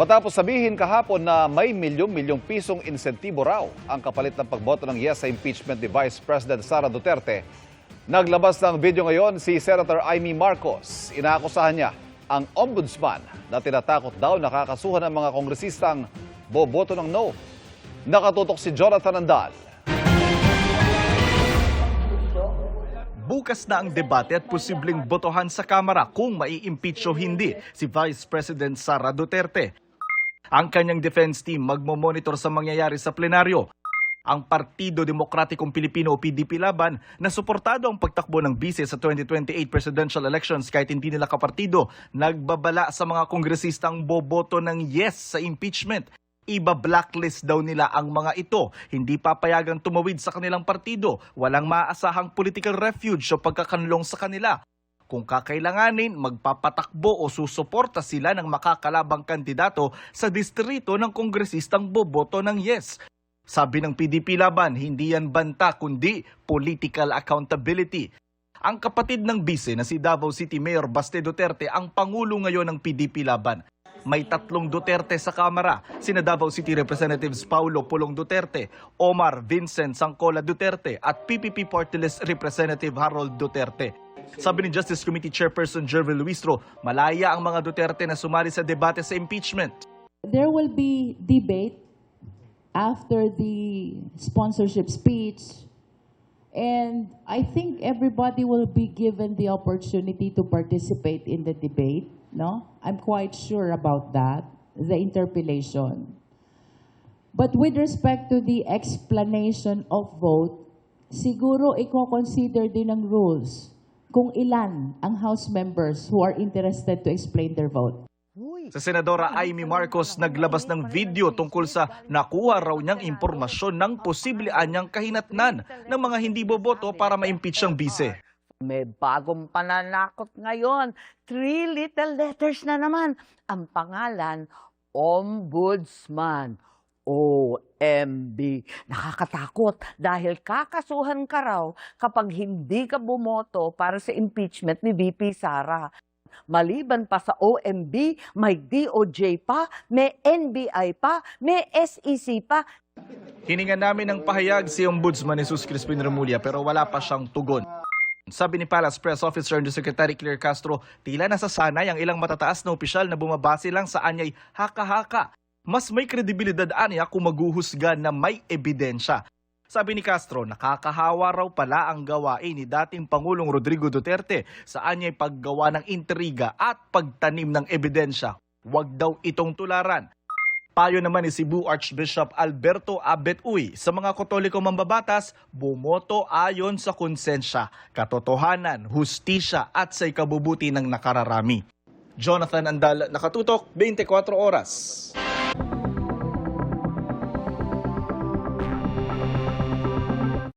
Matapos sabihin kahapon na may milyong-milyong pisong insentibo raw ang kapalit ng pagboto ng yes sa impeachment ni Vice President Sara Duterte, naglabas ng video ngayon si Senator Amy Marcos. Inaakusahan niya ang ombudsman na tinatakot daw nakakasuhan ng mga kongresistang boboto ng no. Nakatutok si Jonathan Andal. Bukas na ang debate at posibleng botohan sa Kamara kung mai-impeach o hindi si Vice President Sara Duterte. Ang kanyang defense team magmomonitor sa mangyayari sa plenaryo. Ang Partido Demokratikong Pilipino o PDP laban na suportado ang pagtakbo ng bise sa 2028 presidential elections kahit hindi nila kapartido, nagbabala sa mga kongresistang boboto ng yes sa impeachment. Iba-blacklist daw nila ang mga ito. Hindi papayagang tumawid sa kanilang partido. Walang maaasahang political refuge o pagkakanlong sa kanila. Kung kakailanganin, magpapatakbo o susuporta sila ng makakalabang kandidato sa distrito ng kongresistang boboto ng yes. Sabi ng PDP laban, hindi yan banta kundi political accountability. Ang kapatid ng bise na si Davao City Mayor Baste Duterte ang pangulo ngayon ng PDP laban. May 3 Duterte sa Kamara, sina Davao City Representatives Paulo Pulong Duterte, Omar Vincent Sangcola Duterte at PPP Party List Representative Harold Duterte. Sabi ni Justice Committee Chairperson Jervil Luistro, malaya ang mga Duterte na sumali sa debate sa impeachment. There will be debate after the sponsorship speech, and I think everybody will be given the opportunity to participate in the debate. No, I'm quite sure about that, the interpellation. But with respect to the explanation of vote, siguro i-consider din ng rules kung ilan ang House members who are interested to explain their vote. Sa Senadora Amy Marcos, naglabas ng video tungkol sa nakuha raw niyang impormasyon ng posible anyang kahinatnan ng mga hindi boboto para ma-impeach ang bise. May bagong pananakot ngayon. 3 little letters na naman. Ang pangalan, Ombudsman. OMB. Nakakatakot dahil kakasuhan ka raw kapag hindi ka bumoto para sa impeachment ni VP Sara. Maliban pa sa OMB, may DOJ pa, may NBI pa, may SEC pa. Hiningan namin ng pahayag si Ombudsman Jesus Crispin Remulla pero wala pa siyang tugon. Sabi ni Palace Press Officer Undersecretary Claire Castro, tila nasasanay ang ilang matataas na opisyal na bumabase lang sa anyay haka-haka. Mas may kredibilidad anya kung maghuhusga na may ebidensya. Sabi ni Castro, nakakahawa raw pala ang gawain ni dating Pangulong Rodrigo Duterte sa anyay paggawa ng intriga at pagtanim ng ebidensya. Huwag daw itong tularan. Payo naman ni Cebu Archbishop Alberto Abet Uy, sa mga Katoliko mambabatas, bumoto ayon sa konsensya, katotohanan, hustisya at sa ikabubuti ng nakararami. Jonathan Andal, Nakatutok, 24 Oras.